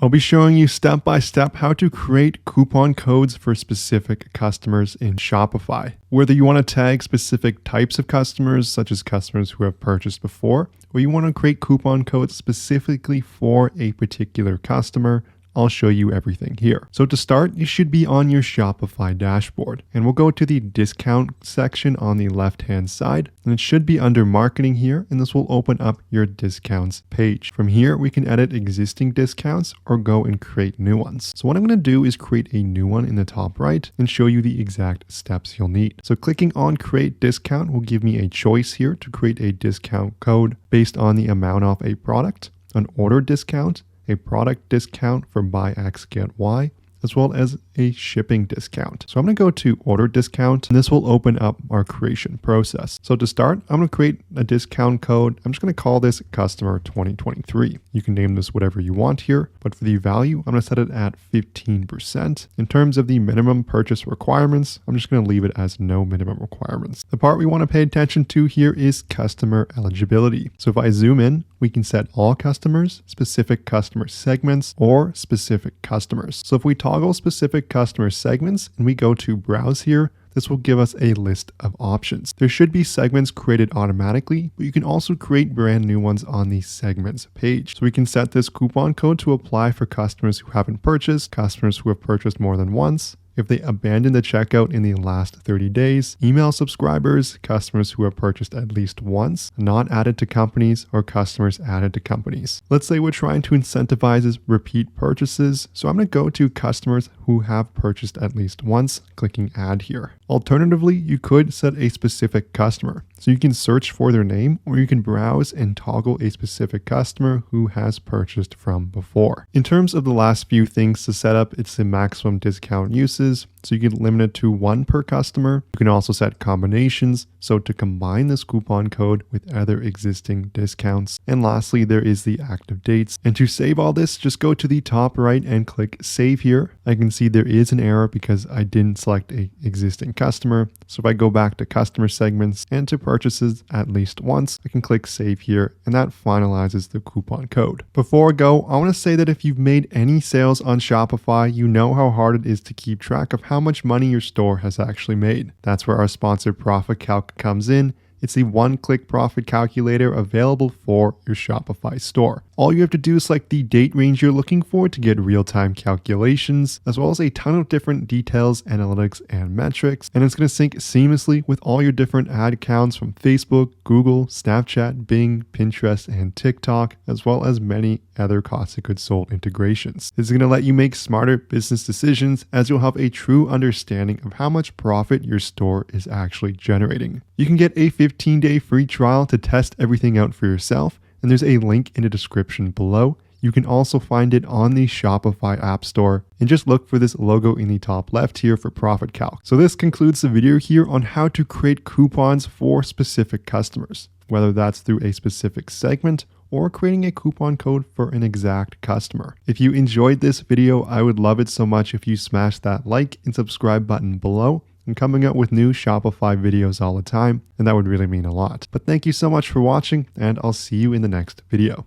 I'll be showing you step by step how to create coupon codes for specific customers in Shopify. Whether you want to tag specific types of customers, such as customers who have purchased before, or you want to create coupon codes specifically for a particular customer, I'll show you everything here. So to start, you should be on your Shopify dashboard, and we'll go to the discount section on the left-hand side, and it should be under marketing here, and this will open up your discounts page. From here, we can edit existing discounts or go and create new ones. So what I'm going to do is create a new one in the top right and show you the exact steps you'll need. So clicking on create discount will give me a choice here to create a discount code based on the amount off a product, an order discount, a product discount for buy X get Y, as well as a shipping discount. So I'm going to go to order discount, and this will open up our creation process. So to start, I'm going to create a discount code. I'm just going to call this customer 2023. You can name this whatever you want here, but for the value, I'm going to set it at 15%. In terms of the minimum purchase requirements, I'm just going to leave it as no minimum requirements. The part we want to pay attention to here is customer eligibility. So if I zoom in, we can set all customers, specific customer segments, or specific customers. So if we toggle specific customer segments and we go to browse here, this will give us a list of options. There should be segments created automatically, but you can also create brand new ones on the segments page. So we can set this coupon code to apply for customers who haven't purchased, customers who have purchased more than once, if they abandon the checkout in the last 30 days, email subscribers, customers who have purchased at least once, not added to companies, or customers added to companies. Let's say we're trying to incentivize repeat purchases, so I'm going to go to customers who have purchased at least once, clicking add here. Alternatively, you could set a specific customer. So you can search for their name, or you can browse and toggle a specific customer who has purchased from before. In terms of the last few things to set up, it's the maximum discount uses. So you can limit it to 1 per customer. You can also set combinations, so to combine this coupon code with other existing discounts. And lastly, there is the active dates. And to save all this, just go to the top right and click save here. I can see there is an error because I didn't select an existing customer. So if I go back to customer segments and to purchases at least once, I can click save here, and that finalizes the coupon code. Before I go, I want to say that if you've made any sales on Shopify, you know how hard it is to keep track of how much money your store has actually made. That's where our sponsored Profit Calc comes in. It's the one-click profit calculator available for your Shopify store. All you have to do is select the date range you're looking for to get real-time calculations, as well as a ton of different details, analytics, and metrics. And it's going to sync seamlessly with all your different ad accounts from Facebook, Google, Snapchat, Bing, Pinterest, and TikTok, as well as many other cost of goods sold integrations. This is going to let you make smarter business decisions, as you'll have a true understanding of how much profit your store is actually generating. You can get a 15-day free trial to test everything out for yourself, and there's a link in the description below. You can also find it on the Shopify App Store, and just look for this logo in the top left here for Profit Calc. So this concludes the video here on how to create coupons for specific customers, whether that's through a specific segment or creating a coupon code for an exact customer. If you enjoyed this video, I would love it so much if you smash that like and subscribe button below. I'm coming out with new Shopify videos all the time, and that would really mean a lot. But thank you so much for watching, and I'll see you in the next video.